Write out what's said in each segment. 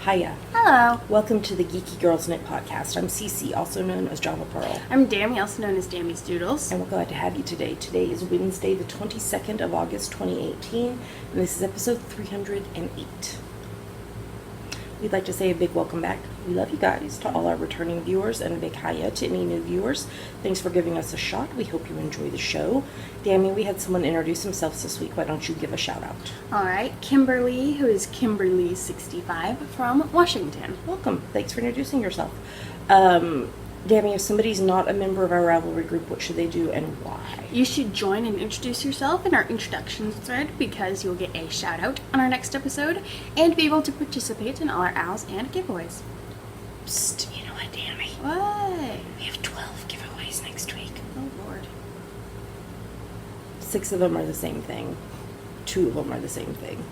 Hiya. Hello. Welcome to the Geeky Girls Knit Podcast. I'm Cece, also known as Java Pearl. I'm Dammy, also known as Dammy's Doodles. And we're glad to have you today. Today is Wednesday, the 22nd of August, 2018, and this is episode 308. We'd like to say a big welcome back. We love you guys to all our returning viewers, and a big hiya to any new viewers. Thanks for giving us a shot. We hope you enjoy the show. Dammy, we had someone introduce themselves this week. Why don't you give a shout out? All right, Kimberly, who is Kimberly65 from Washington. Welcome. Thanks for introducing yourself. Dammy, if somebody's not a member of our Ravelry group, what should they do and why? You should join and introduce yourself in our introductions thread because you'll get a shout out on our next episode and be able to participate in all our owls and giveaways. Psst, you know what, Dammy? What? We have 12 giveaways next week. Oh, Lord. 6 of them are the same thing. 2 of them are the same thing.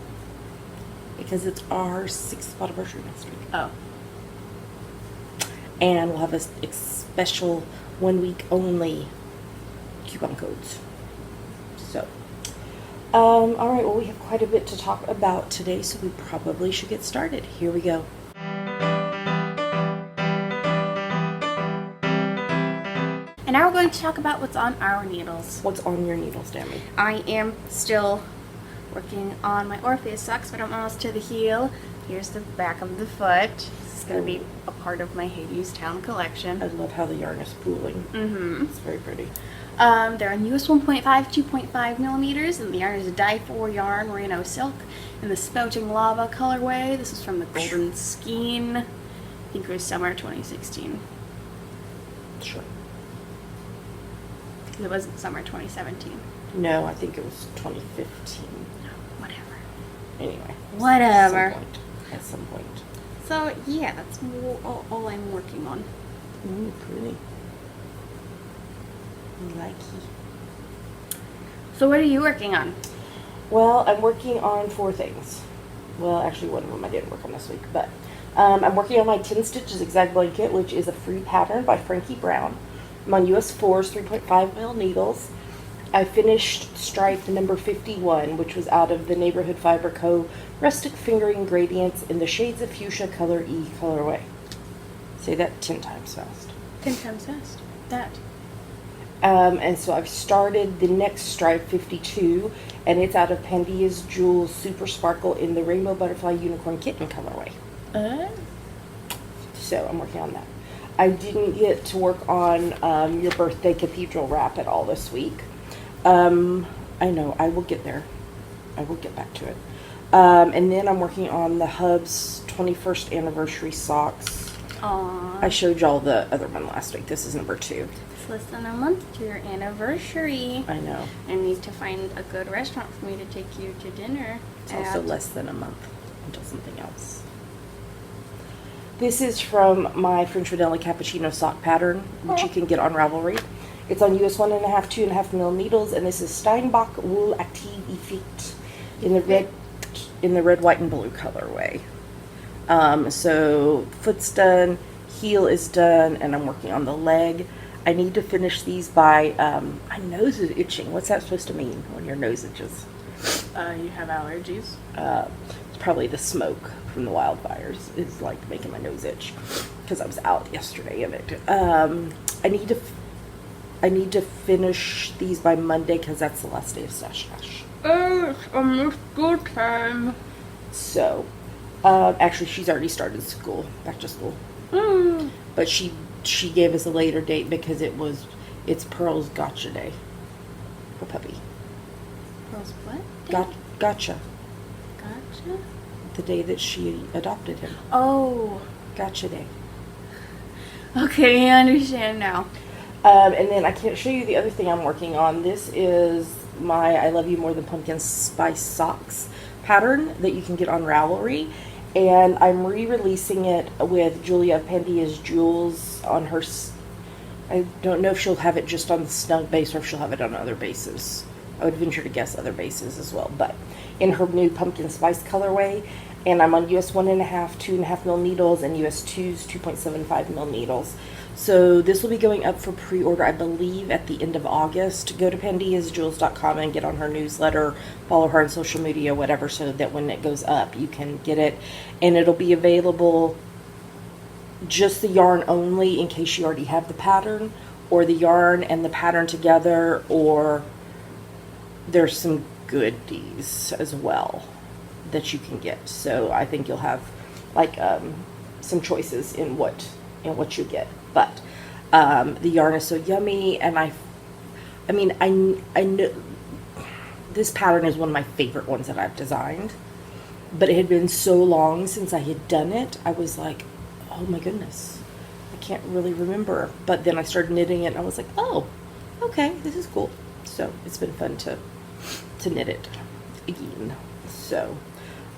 Because it's our 6th anniversary next week. Oh. And we'll have a special 1 week only coupon codes. So, all right, well, we have quite a bit to talk about today, so we probably should get started. Here we go. And now we're going to talk about what's on our needles. What's on your needles, Dammy? I am still working on my Orpheus socks, but I'm almost to the heel. Here's the back of the foot. This is going to be a part of my Hades Town collection. I love how the yarn is pooling. Mm-hmm. It's very pretty. They're in US 1.5, 2.5 millimeters, and the yarn is a dye-4 yarn merino silk in the Spouting Lava colorway. This is from the Golden Skein. I think it was summer 2016. Sure. It wasn't summer 2017. No, I think it was 2015. No, whatever. Anyway. Whatever. At some point. So, yeah, that's all I'm working on. Ooh, pretty. Likey. So what are you working on? Well, I'm working on 4 things. Well, actually, one of them I didn't work on this week, but I'm working on my 10-stitch zigzag blanket, which is a free pattern by Frankie Brown. I'm on US 4's 3.5 mil needles. I finished stripe number 51, which was out of the Neighborhood Fiber Co. Rustic Fingering Gradients in the Shades of Fuchsia Color E colorway. Say that 10 times fast. 10 times fast. That. And so I've started the next stripe, 52, and it's out of Pandia's Jewels Super Sparkle in the Rainbow Butterfly Unicorn Kitten colorway. So I'm working on that. I didn't get to work on your birthday cathedral wrap at all this week. I know, I will get there. I will get back to it. And then I'm working on the Hub's 21st anniversary socks. Aww. I showed y'all the other one last week. This is number 2. It's less than a month to your anniversary. I know. I need to find a good restaurant for me to take you to dinner. It's also less than a month until something else. This is from my French Vanilla Cappuccino sock pattern, which you can get on Ravelry. It's on US 1.5, 2.5 mil needles, and this is Steinbach Wool Active Effect in the red, white, and blue colorway. So foot's done, heel is done, and I'm working on the leg. I need to finish these by, my nose is itching. What's that supposed to mean when your nose itches? You have allergies? It's probably the smoke from the wildfires is like making my nose itch because I was out yesterday in it. I need to finish these by Monday because that's the last day of Stash Dash. Oh, it's almost school time. So, actually, she's already started school, back to school. But she gave us a later date because it's Pearl's gotcha day for puppy. Pearl's what? Gotcha. Gotcha? The day that she adopted him. Oh. Gotcha day. Okay, I understand now. And then I can't show you the other thing I'm working on. This is my I Love You More Than Pumpkin Spice Socks pattern that you can get on Ravelry. And I'm re-releasing it with Julia of Pandia's Jewels on her... I don't know if she'll have it just on the snug base or if she'll have it on other bases. I would venture to guess other bases as well. But in her new Pumpkin Spice colorway. And I'm on US 1.5, 2.5 mil needles and US 2's 2.75 mil needles. So this will be going up for pre-order, I believe, at the end of August. Go to pandiasjewels.com and get on her newsletter, follow her on social media, whatever, so that when it goes up, you can get it. And it'll be available just the yarn only in case you already have the pattern, or the yarn and the pattern together, or there's some goodies as well that you can get. So I think you'll have like some choices in what you get. But the yarn is so yummy, and I mean I know this pattern is one of my favorite ones that I've designed, but it had been so long since I had done it. I was like, oh my goodness, I can't really remember. But then I started knitting it and I was like, oh, okay, this is cool. So it's been fun to knit it again. So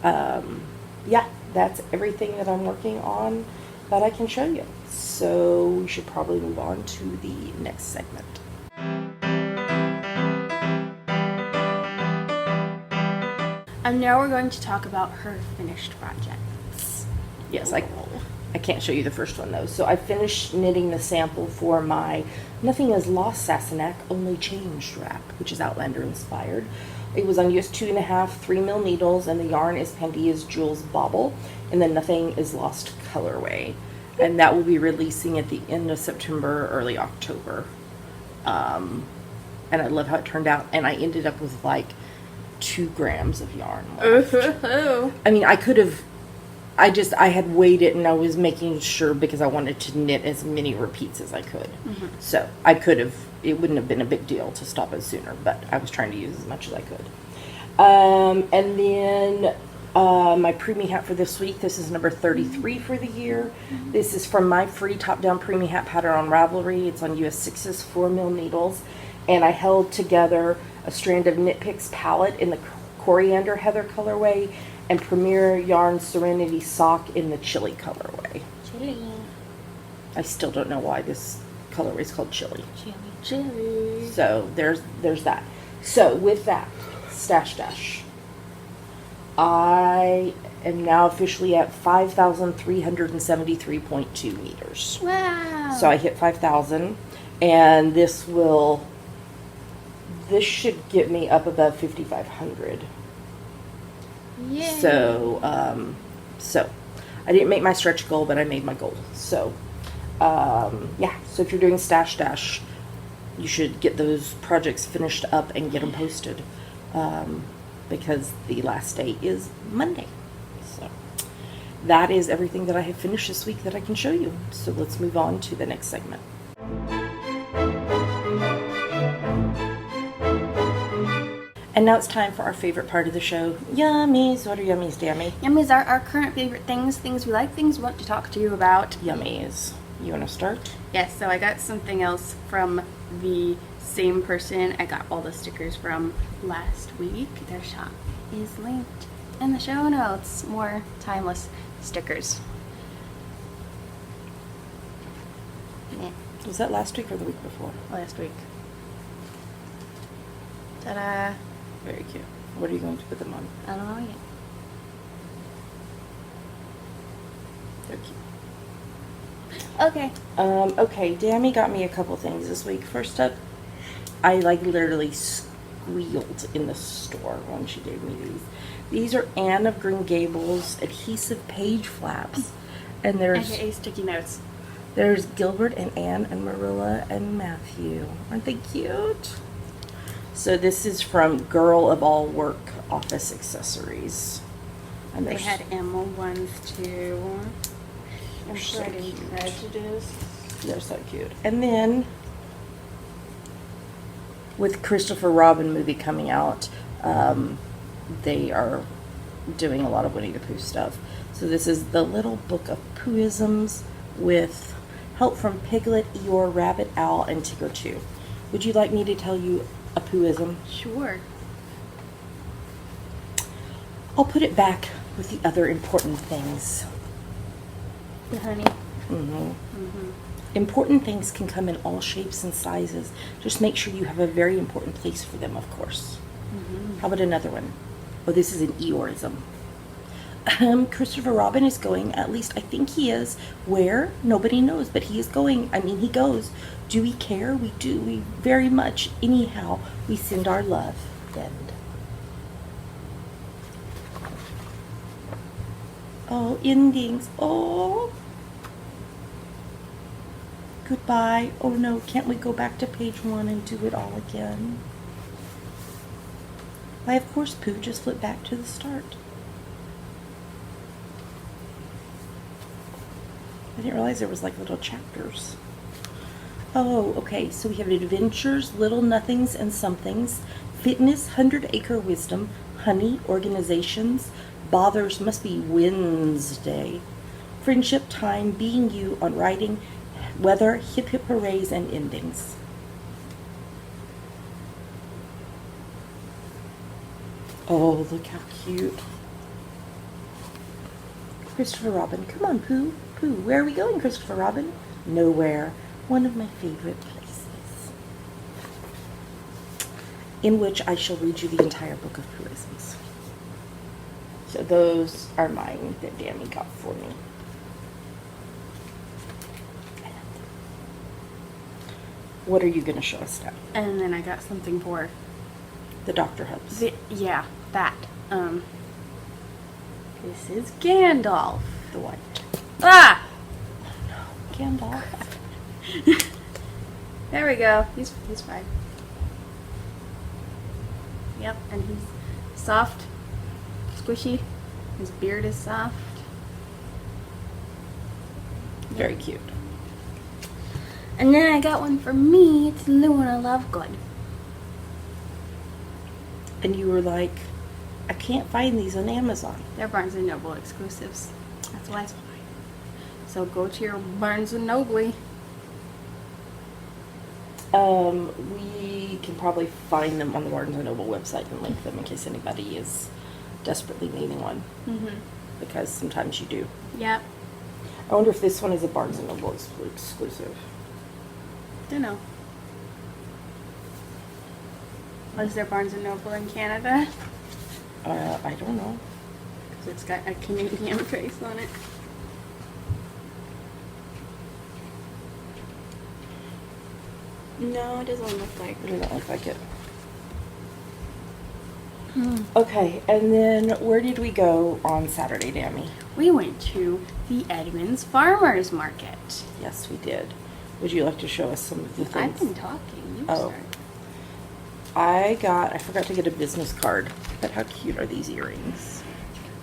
yeah, that's everything that I'm working on that I can show you. So we should probably move on to the next segment. And now we're going to talk about her finished projects. Yes, I can't show you the first one though. So I finished knitting the sample for my Nothing is Lost Sassenach, Only Changed wrap, which is Outlander inspired. It was on US 2.5 3mm needles, and the yarn is Pandia's Jewels Bauble in the Nothing is Lost colorway. And that will be releasing at the end of September, early October. And I love how it turned out. And I ended up with like 2 grams of yarn left. I mean, I had weighed it and I was making sure because I wanted to knit as many repeats as I could. So I could have, it wouldn't have been a big deal to stop it sooner, but I was trying to use as much as I could. And then my preemie hat for this week, this is number 33 for the year. This is from my free top-down preemie hat pattern on Ravelry. It's on US 6's 4mm needles. And I held together a strand of Knit Picks palette in the Coriander Heather colorway and Premier Yarn Serenity sock in the Chili colorway. Chili. I still don't know why this colorway is called Chili. Chili. So there's that. So with that, Stash Dash. I am now officially at 5,373.2 meters. Wow. So I hit 5,000, and this should get me up above 5,500. Yay. So I didn't make my stretch goal, but I made my goal. So yeah, so if you're doing Stash Dash, you should get those projects finished up and get them posted, because the last day is Monday. So that is everything that I have finished this week that I can show you. So let's move on to the next segment. And now it's time for our favorite part of the show, Yummies. What are yummies, Dammy? Yummies are our current favorite things we like, things we want to talk to you about. Yummies. You want to start? Yes, so I got something else from the same person I got all the stickers from last week. Their shop is linked in the show notes. More timeless stickers. Yeah. Was that last week or the week before? Last week. Ta-da! Very cute. What are you going to put them on? I don't know yet. They're cute. Okay. Okay, Dammy got me a couple things this week. First up, I literally squealed in the store when she gave me these. These are Anne of Green Gables adhesive page flaps. And AKA sticky notes. there's Gilbert and Anne and Marilla and Matthew. Aren't they cute? So this is from Girl of All Work Office Accessories. And They had Emma ones too. I'm so Pride and cute. Prejudice. They're so cute. And then, with Christopher Robin movie coming out, they are doing a lot of Winnie the Pooh stuff. So this is the Little Book of Pooh-isms with help from Piglet, Eeyore, Rabbit, Owl, and Tigger 2. Would you like me to tell you a Pooh-ism? Sure. I'll put it back with the other important things. The honey. Important things can come in all shapes and sizes. Just make sure you have a very important place for them, of course. How about another one? Oh, this is an Eeyoreism. Christopher Robin is going, at least I think he is. Where? Nobody knows, but he is going. I mean, he goes. Do we care? We do. We very much. Anyhow, we send our love. End. Oh, endings. Oh. Goodbye. Oh no, can't we go back to page 1 and do it all again? Why, of course, Pooh, just flip back to the start. I didn't realize there was like little chapters. Oh, okay, so we have adventures, little nothings and somethings, fitness, 100-acre wisdom, honey, organizations, bothers, must be Wednesday, friendship, time, being you, on writing, weather, hip hip hoorays, and endings. Oh, look how cute. Christopher Robin, come on, Pooh. Pooh, where are we going, Christopher Robin? Nowhere. One of my favorite places. In which I shall read you the entire book of Pooh-isms. So those are mine that Danny got for me. What are you going to show us now? And then I got something for The Doctor Hubs. yeah, that. This is Gandalf. The white. Ah! Gandalf. There we go. He's fine. Yep, and he's soft, squishy. His beard is soft. Very cute. And then I got one for me. It's Luna Lovegood. And you were like, I can't find these on Amazon. They're Barnes & Noble exclusives. That's why. So go to your Barnes & Noble. We can probably find them on the Barnes & Noble website and link them in case anybody is desperately needing one. Mm-hmm. Because sometimes you do. Yep. I wonder if this one is a Barnes & Noble exclusive. Don't know. Was there Barnes & Noble in Canada? I don't know. Because it's got a Canadian face on it. No, it doesn't look like It doesn't look like it. Hmm. Okay, and then where did we go on Saturday, Dammy? We went to the Edmonds Farmers Market. Yes, we did. Would you like to show us some of the things? I've been talking. You Oh. start. I forgot to get a business card, but how cute are these earrings?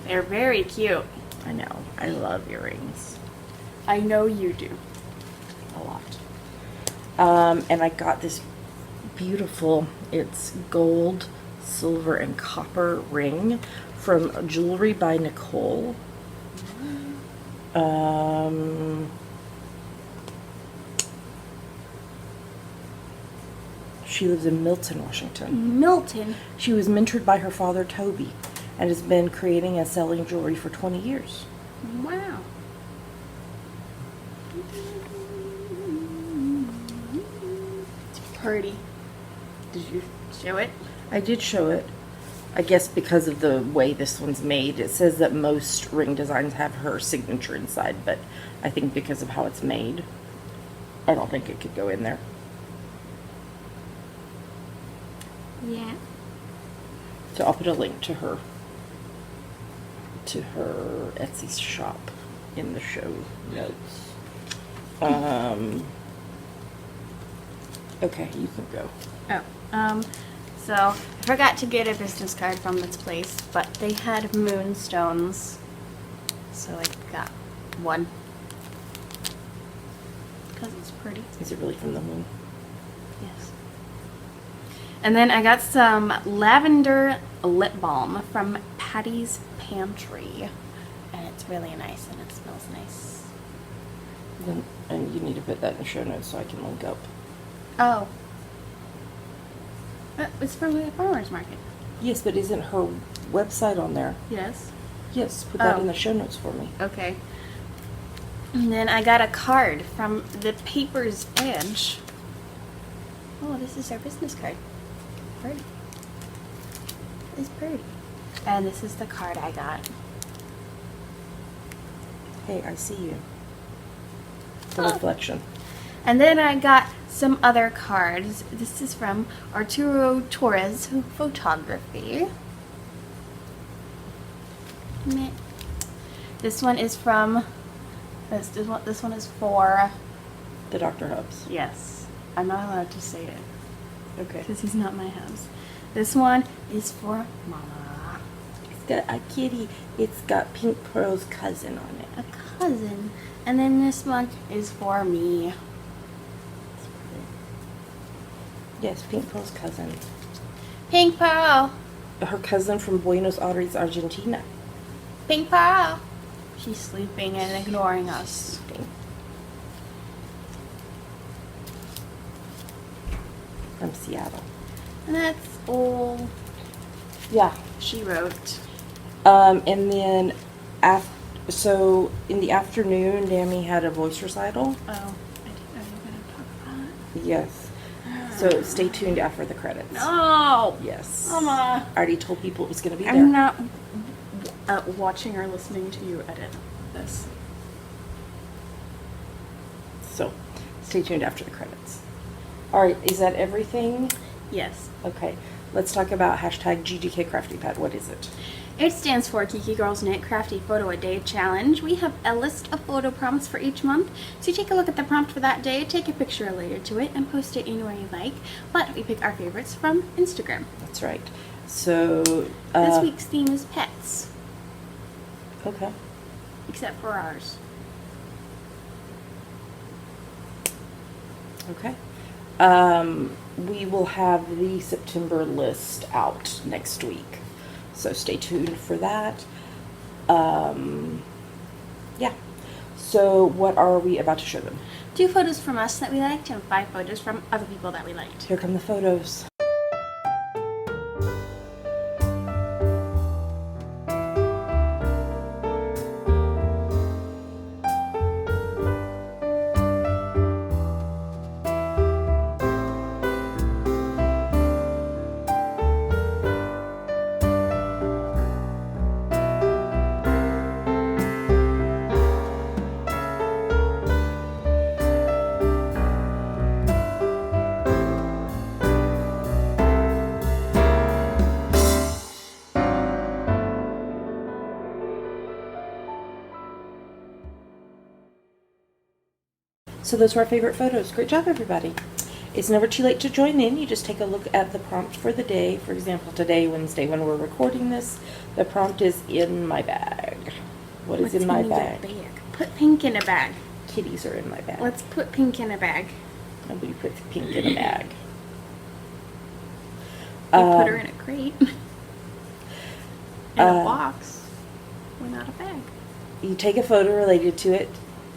They're very cute. I know. I love earrings. I know you do. A lot. And I got this beautiful, it's gold, silver, and copper ring from Jewelry by Nicole. She lives in Milton, Washington. Milton. She was mentored by her father, Toby, and has been creating and selling jewelry for 20 years. Wow. It's pretty. Did you show it? I did show it. I guess because of the way this one's made. It says that most ring designs have her signature inside, but I think because of how it's made, I don't think it could go in there. Yeah. So I'll put a link to her Etsy shop in the show notes. Okay, you can go. Oh, so I forgot to get a business card from this place, but they had moonstones, so I got one. Because it's pretty. Is it really from the moon? Yes. And then I got some lavender lip balm from Patty's Pantry, and it's really nice, and it smells nice. Then, and you need to put that in the show notes so I can link up. Oh. It's from the farmer's market. Yes, but isn't her website on there? Yes. Yes, put that Oh. in the show notes for me. Okay. And then I got a card from the Paper's Edge. Oh, this is our business card. Pretty. It's pretty. And this is the card I got. Hey, I see you. The reflection. And then I got some other cards. This is from Arturo Torres Photography. Meh. This one is from. This one is for. The Dr. Hubs. Yes, I'm not allowed to say it Okay. because he's not my hubs. This one is for Mama. It's got a kitty. It's got Pink Pearl's cousin on it. A cousin. And then this one is for me. Yes, Pink Pearl's cousin. Pink Pearl. Her cousin from Buenos Aires, Argentina. Pink Pearl. She's sleeping and ignoring us. From Seattle. And that's all Yeah. she wrote. And then so in the afternoon, Dammy had a voice recital. Oh, I didn't know you were going to talk about it. Yes. So stay tuned after the credits. No! Yes. Mama. I already told people it was going to be there. I'm not watching or listening to you edit this. So stay tuned after the credits. All right. Is that everything? Yes. Okay. Let's talk about hashtag GGK Crafty Pad. What is it? It stands for Geeky Girls Knit Crafty Photo a Day Challenge. We have a list of photo prompts for each month. So you take a look at the prompt for that day, take a picture related to it, and post it anywhere you like. But we pick our favorites from Instagram. That's right. So This week's theme is pets, okay. except for ours. Okay. We will have the September list out next week. So stay tuned for that. Yeah. So what are we about to show them? 2 photos from us that we liked and 5 photos from other people that we liked. Here come the photos. So those are our favorite photos. Great job, everybody. It's never too late to join in. You just take a look at the prompt for the day. For example, today, Wednesday, when we're recording this, the prompt is in my bag. What is What's in my your bag? Put pink in a bag. Kitties are in my bag. Let's put pink in a bag. Nobody puts pink in a bag. We put her in a crate. In a box. We're not a bag. You take a photo related to it.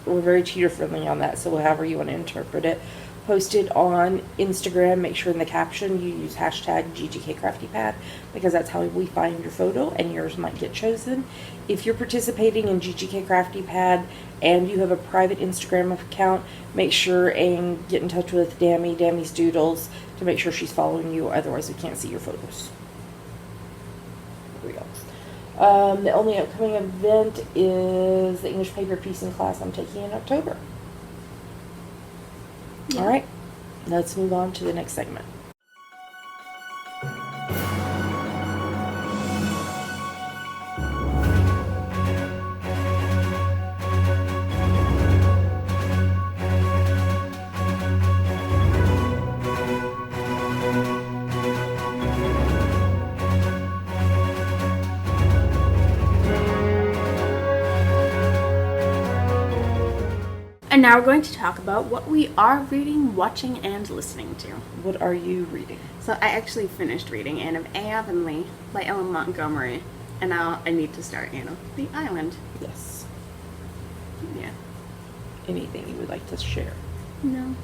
We're very cheater friendly on that, so however you want to interpret it. Post it on Instagram. Make sure in the caption you use hashtag GGKCraftyPad because that's how we find your photo and yours might get chosen. If you're participating in GGK Crafty Pad and you have a private Instagram account, make sure and get in touch with Dammy's Doodles to make sure she's following you, otherwise we can't see your photos. Here we go. The only upcoming event is the English paper piecing class I'm taking in October. Yeah. All right, let's move on to the next segment. And now we're going to talk about what we are reading, watching, and listening to. What are you reading? So I actually finished reading Anne of Avonlea by Ellen Montgomery, and now I need to start Anne of the Island. Yes. Yeah. Anything you would like to share? No.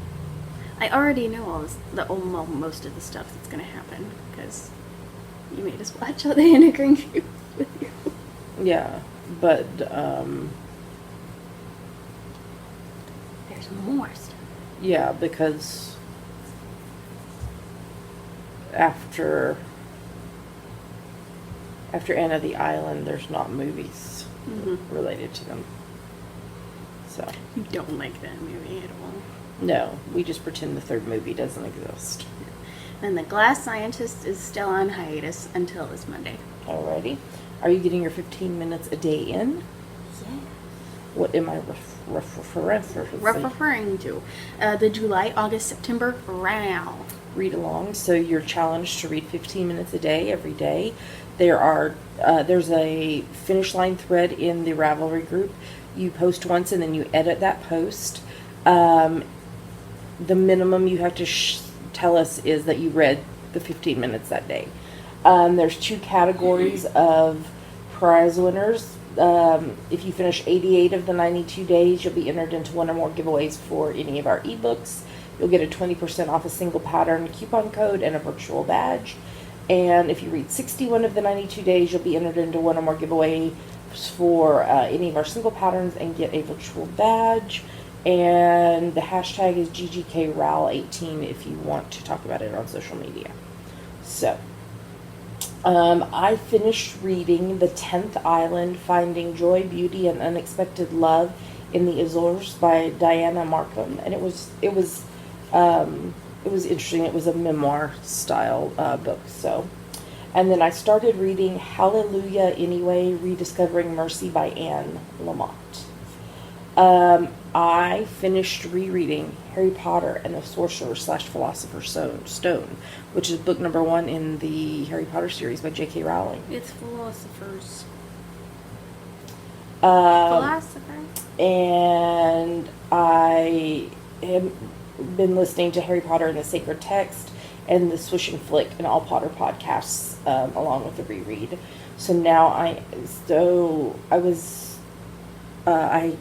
I already know all this, most of the stuff that's going to happen, because you made us watch all the Anna Green Cubes with you. Yeah, but There's more stuff. yeah, because after Anna the Island, there's not movies related to them. So, You don't like that movie at all. no, we just pretend the third movie doesn't exist. And The Glass Scientist is still on hiatus until this Monday. Alrighty. Are you getting your 15 minutes a day in? Yeah. What am I Referring to the July, August, September round. read along? So you're challenged to read 15 minutes a day every day. There's a finish line thread in the Ravelry group. You post once and then you edit that post. The minimum you have to tell us is that you read the 15 minutes that day. There's 2 categories of prize winners. If you finish 88 of the 92 days, you'll be entered into one or more giveaways for any of our ebooks. You'll get a 20% off a single pattern coupon code and a virtual badge. And if you read 61 of the 92 days, you'll be entered into one or more giveaways for any of our single patterns and get a virtual badge. And the hashtag is GGKRAL18 if you want to talk about it on social media. So, I finished reading The 10th Island, Finding Joy, Beauty, and Unexpected Love in the Azores by Diana Markham. And it was interesting. It was a memoir style book. So, and then I started reading Hallelujah Anyway, Rediscovering Mercy by Anne Lamott. I finished rereading Harry Potter and the Sorcerer/Philosopher's Stone, which is book number 1 in the Harry Potter series by J.K. Rowling. It's philosophers. Philosopher. And I have been listening to Harry Potter and the Sacred Text and the Swish and Flick and All Potter podcasts along with the reread. So now I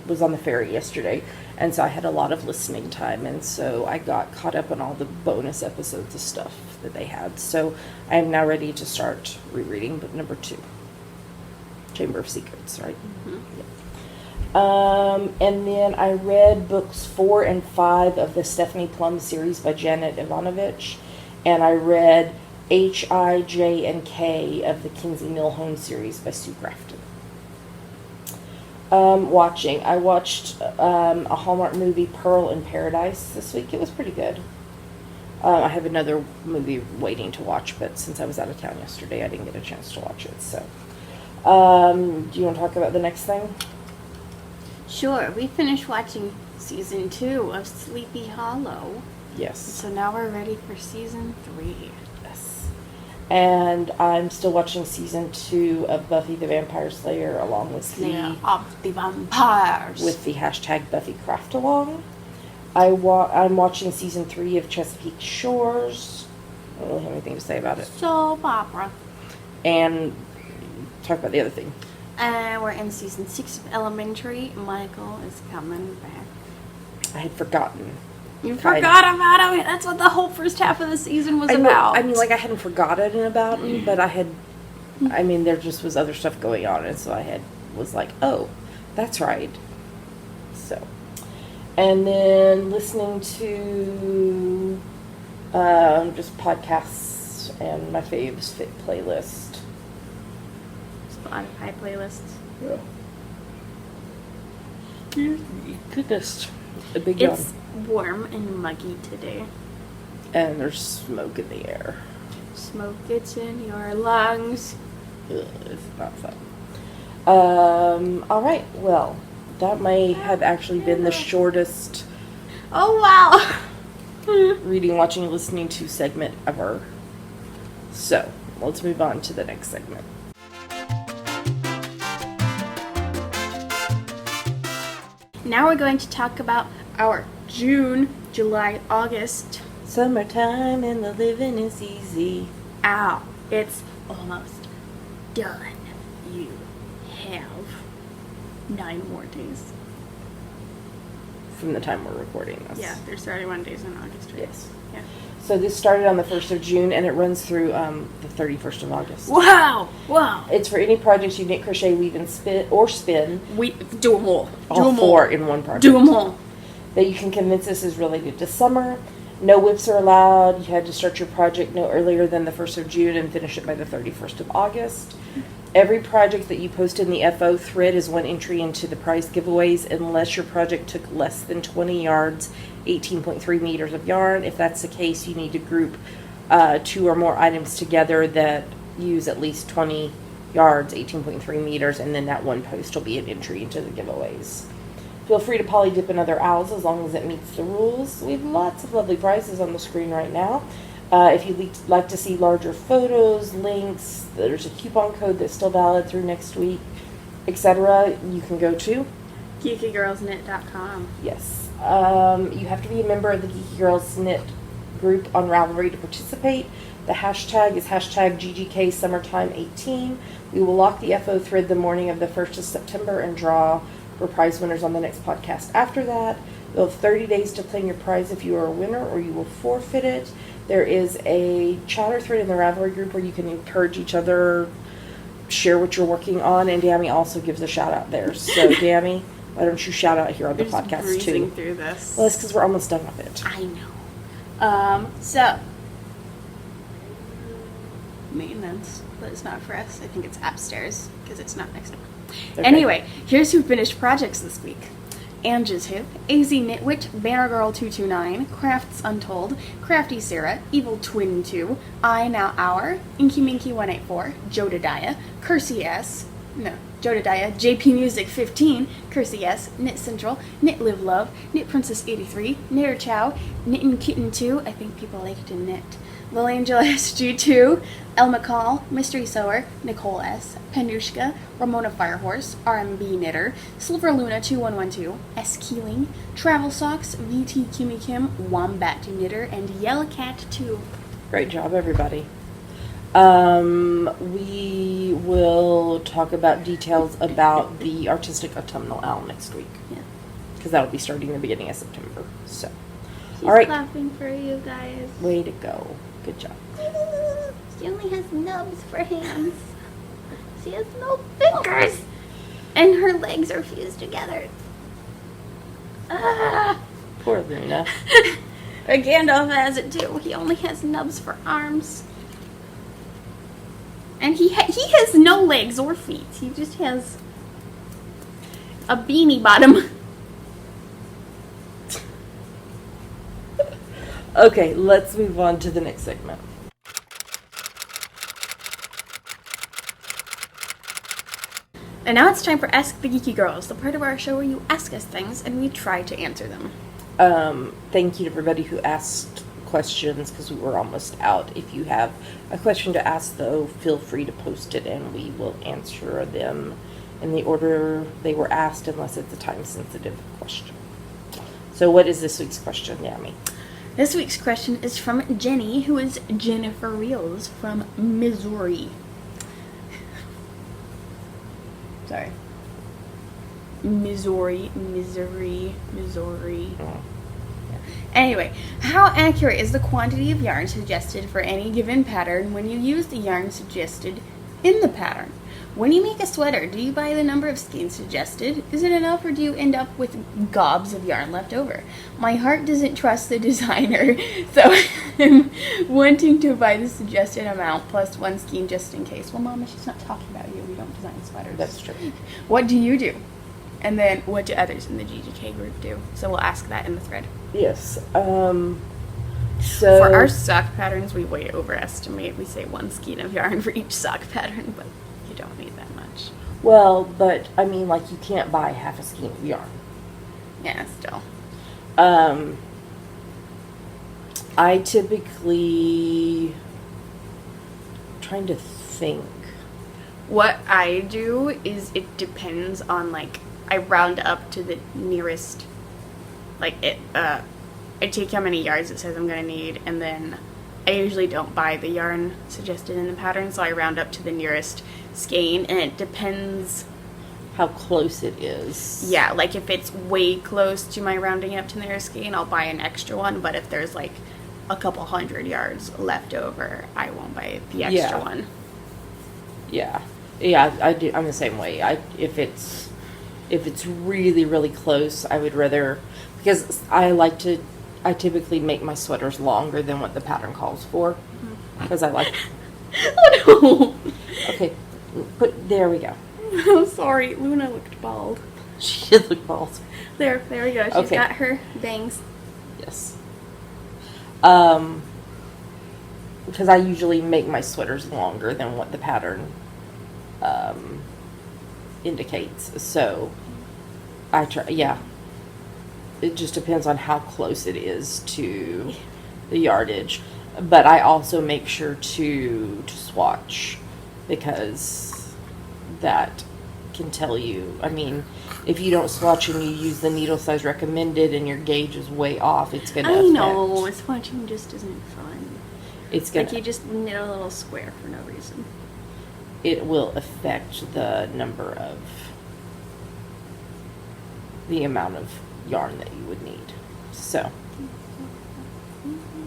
was on the ferry yesterday, and so I had a lot of listening time, and so I got caught up on all the bonus episodes of stuff that they had. So I am now ready to start rereading book number 2, Chamber of Secrets, right? Mm-hmm. Yeah. And then I read books 4 and 5 of the Stephanie Plum series by Janet Ivanovich, and I read H, I, J, and K of the Kinsey Milhone series by Sue Grafton. I watched a Hallmark movie, Pearl in Paradise, this week. It was pretty good. I have another movie waiting to watch, but since I was out of town yesterday, I didn't get a chance to watch it. So, do you want to talk about the next thing? Sure. We finished watching season 2 of Sleepy Hollow. Yes. So now we're ready for season 3. Yes. And I'm still watching season 2 of Buffy the Vampire Slayer along with Slayer of the Vampires. with the hashtag Buffy Craft Along. I'm watching season 3 of Chesapeake Shores. I don't really have anything to say about it. Soap opera. And talk about the other thing. We're in season 6 of Elementary. Michael is coming back. I had forgotten. You forgot about him. That's what the whole first half of the season was about. I mean, like, I hadn't forgotten about him, but there just was other stuff going on, and so I was like, oh, that's right. So, and then listening to just podcasts and my faves fit playlist. Spotify playlists. Yeah. Goodness. A big yawn. It's warm and muggy today. And there's smoke in the air. Smoke gets in your lungs. Ugh, it's not fun. Alright, well, that may have actually been the shortest Oh, wow. reading, watching, listening to segment ever. So, let's move on to the next segment. Now we're going to talk about our June, July, August. Summertime and the living is easy. Ow, it's almost done. You have 9 more days. From the time we're recording this. Yeah, there's 31 days in August, right? Yes. Yeah. So this started on the 1st of June and it runs through the 31st of August. Wow! Wow! It's for any projects you knit, crochet, weave, and spin. We do them all. All 4 in one project. Do them all. That you can convince us is related to summer. No whips are allowed. You had to start your project no earlier than the 1st of June and finish it by the 31st of August. Every project that you post in the FO thread is one entry into the prize giveaways unless your project took less than 20 yards, 18.3 meters of yarn. If that's the case, you need to group 2 or more items together that use at least 20 yards, 18.3 meters, and then that one post will be an entry into the giveaways. Feel free to poly dip in other owls as long as it meets the rules. We have lots of lovely prizes on the screen right now. If you'd like to see larger photos, links, there's a coupon code that's still valid through next week, etc. You can go to GeekyGirlsKnit.com. Yes. You have to be a member of the Geeky Girls Knit group on Ravelry to participate. The hashtag is hashtag GGK Summertime 18. We will lock the FO thread the morning of the 1st of September and draw for prize winners on the next podcast after that. You'll have 30 days to claim your prize if you are a winner, or you will forfeit it. There is a chatter thread in the Ravelry group where you can encourage each other, share what you're working on, and Dammy also gives a shout out there. So, Dammy, why don't you shout out here on the podcast breezing too? Through this. Well, it's because we're almost done with it. I know. So maintenance, but it's not for us. I think it's upstairs because it's not next door. Okay. Anyway, here's who finished projects this week. Angie's Hip, AZ Knitwit, Banner Girl 229, Crafts Untold, Crafty Sarah, Evil Twin 2, I Now Hour, Inky Minky 184, Jodadiah, JP Music 15, Kersey S, Knit Central, Knit Live Love, Knit Princess 83, Knitter Chow, Knittin' Kitten 2, I think people like to knit, Lil Angel SG2, El McCall, Mystery Sewer, Nicole S, Pendushka, Ramona Firehorse, RMB Knitter, Silver Luna 2112, S Keeling, Travel Socks, VT Kimmy Kim, Wombat Knitter, and Yellow Cat 2. Great job, everybody. We will talk about details about the Artistic Autumnal Owl next week. Yeah. Because that'll be starting the beginning of September. So, She's all right. clapping for you guys. Way to go. Good job. She only has nubs for hands. She has no fingers. And her legs are fused together. Ah. Poor Luna. Gandalf has it too. He only has nubs for arms. And he has no legs or feet. He just has a beanie bottom. Okay, let's move on to the next segment. And now it's time for Ask the Geeky Girls, the part of our show where you ask us things and we try to answer them. Thank you to everybody who asked questions because we were almost out. If you have a question to ask, though, feel free to post it and we will answer them in the order they were asked unless it's a time-sensitive question. So what is this week's question, Yami? This week's question is from Jenny, who is Jennifer Reels from Missouri. Sorry. Missouri. Oh. Anyway, how accurate is the quantity of yarn suggested for any given pattern when you use the yarn suggested in the pattern? When you make a sweater, do you buy the number of skeins suggested? Is it enough, or do you end up with gobs of yarn left over? My heart doesn't trust the designer, so I'm wanting to buy the suggested amount plus one skein just in case. Well, Mama, she's not talking about you. We don't design sweaters. That's true. What do you do? And then what do others in the GGK group do? So we'll ask that in the thread. Yes. So For our sock patterns, we way overestimate. We say one skein of yarn for each sock pattern, but you don't need that much. well, but I mean, like, you can't buy half a skein of yarn. Yeah, still. I typically trying to think. What I do is it depends on, like, I round up to the nearest, like, I take how many yards it says I'm going to need, and then I usually don't buy the yarn suggested in the pattern, so I round up to the nearest skein, and it depends. How close it is. Yeah, like, if it's way close to my rounding up to the nearest skein, I'll buy an extra one, but if there's, like, a couple hundred yards left over, I won't buy the extra one. Yeah. Yeah, I do. I'm the same way. If it's really, really close, I would rather, because I typically make my sweaters longer than what the pattern calls for, because I like. Oh no! Okay, There we go. I'm sorry, Luna looked bald. She did look bald. There we go. She's Okay. got her bangs. Yes. Because I usually make my sweaters longer than what the pattern indicates. So I try, yeah. It just depends on how close it is to the yardage. But I also make sure to swatch, because that can tell you. I mean, if you don't swatch and you use the needle size recommended and your gauge is way off, it's going to affect. I know, swatching just isn't fun. It's going Like, you just knit a little square for no reason. It will affect the amount of yarn that you would need. So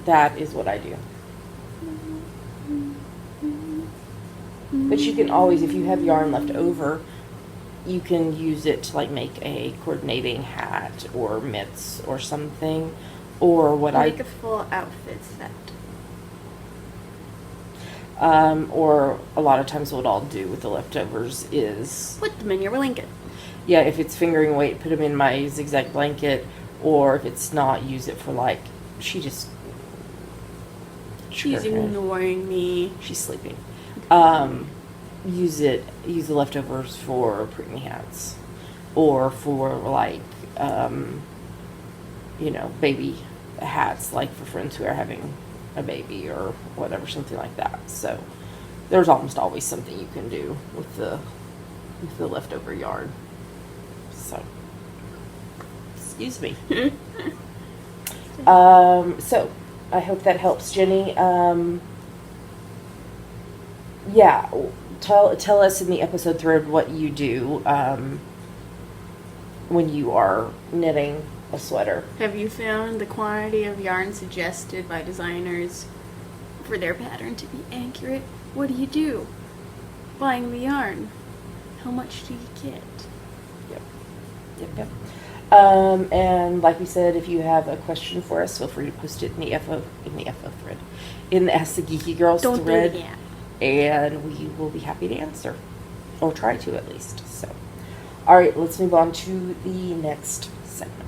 that is what I do. But you can always, if you have yarn left over, you can use it to like make a coordinating hat or mitts or something. Or what Make a full outfit set. Or a lot of times what I'll do with the leftovers is, Put them in your blanket. yeah, if it's fingering weight, put them in my zigzag blanket, or if it's not, use it for like, she's ignoring me. She's sleeping. Use the leftovers for preemie hats, or for like, baby hats, like for friends who are having a baby or whatever, something like that. So there's almost always something you can do with the leftover yarn. So, excuse me. So I hope that helps, Jenny. Yeah, tell us in the episode thread what you do when you are knitting a sweater. Have you found the quantity of yarn suggested by designers for their pattern to be accurate? What do you do? Buying the yarn. How much do you get? Yep. And like we said, if you have a question for us, feel free to post it in the FO thread, in the Ask the Geeky Girls Don't thread, do it again. and we will be happy to answer, or try to at least. So, all right, let's move on to the next segment.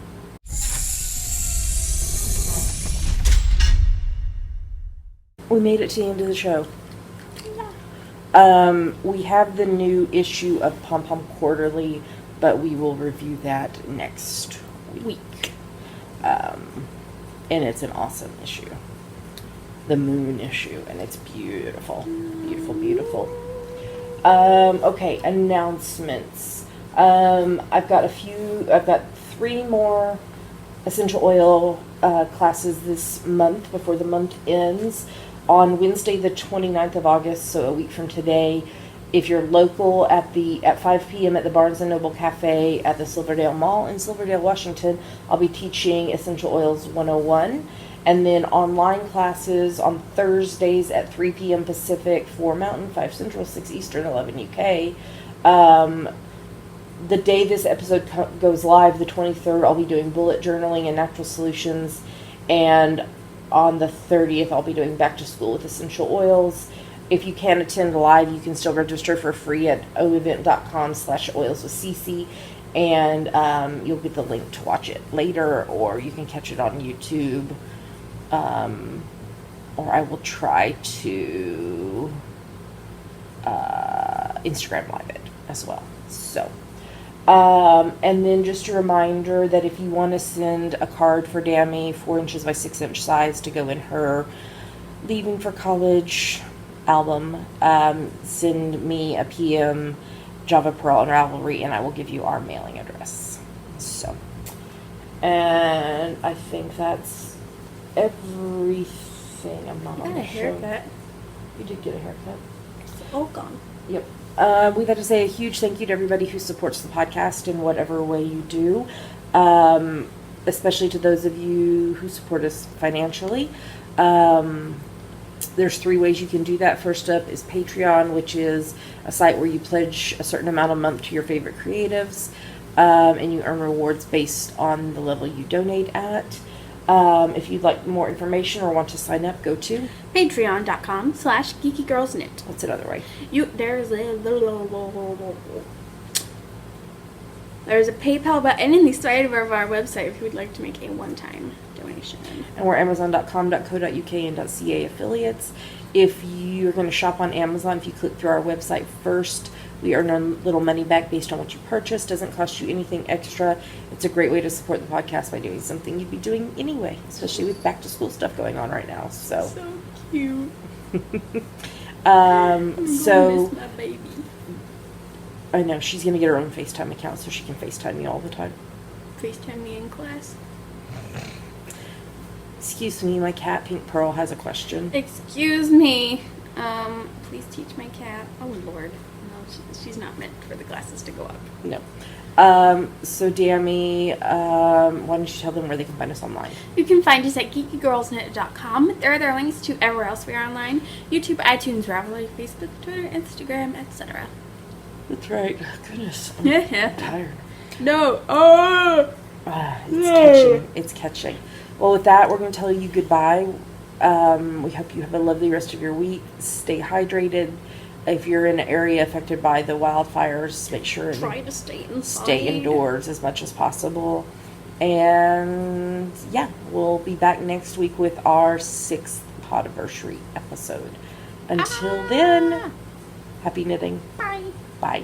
We made it to the end of the show. We have the new issue of Pom Pom Quarterly, but we will review that next week. And it's an awesome issue. The Moon issue, and it's beautiful. Beautiful. Okay, announcements. I've got 3 more essential oil classes this month before the month ends. On Wednesday, the 29th of August, so a week from today, if you're local, at 5 p.m. at the Barnes & Noble Cafe at the Silverdale Mall in Silverdale, Washington, I'll be teaching Essential Oils 101. And then online classes on Thursdays at 3 p.m. Pacific, 4 Mountain, 5 Central, 6 Eastern, 11 UK. The day this episode goes live, the 23rd, I'll be doing bullet journaling and natural solutions. And on the 30th, I'll be doing back to school with essential oils. If you can't attend live, you can still register for free at oevent.com/oilswithcc, and you'll get the link to watch it later, or you can catch it on YouTube, or I will try to Instagram live it as well. So, and then just a reminder that if you want to send a card for Dammy, 4 inches by 6 inch size, to go in her Leaving for College album, send me a PM, Java Pearl and Ravelry, and I will give you our mailing address. So, and I think that's everything. I'm not You on got the a show. haircut. You did get a haircut. It's all gone. Yep. We'd like to say a huge thank you to everybody who supports the podcast in whatever way you do, especially to those of you who support us financially. There's 3 ways you can do that. First up is Patreon, which is a site where you pledge a certain amount a month to your favorite creatives, and you earn rewards based on the level you donate at. If you'd like more information or want to sign up, go to, Patreon.com/geekygirlsknit. what's another way? There's a PayPal button in the side of our website if you would like to make a one-time donation. And we're amazon.com.co.uk and .ca affiliates. If you're going to shop on Amazon, if you click through our website first, we earn a little money back based on what you purchase. Doesn't cost you anything extra. It's a great way to support the podcast by doing something you'd be doing anyway, especially with back to school stuff going on right now. So cute. So miss my baby. I know she's going to get her own FaceTime account so she can FaceTime me all the time. FaceTime me in class. Excuse me, my cat Pink Pearl has a question. Excuse me. Please teach my cat. Oh Lord, no, she's not meant for the glasses to go up. No. So Dammy, why don't you tell them where they can find us online? You can find us at geekygirlsknit.com. There are other links to everywhere else we are online: YouTube, iTunes, Ravelry, Facebook, Twitter, Instagram, etc. That's right. Goodness, I'm tired. No. Oh. It's catching. Well, with that, we're going to tell you goodbye. We hope you have a lovely rest of your week. Stay hydrated. If you're in an area affected by the wildfires, make sure Try to stay inside. Stay indoors as much as possible. And yeah, we'll be back next week with our 6th Podiversary episode. Until then, happy knitting. Bye. Bye.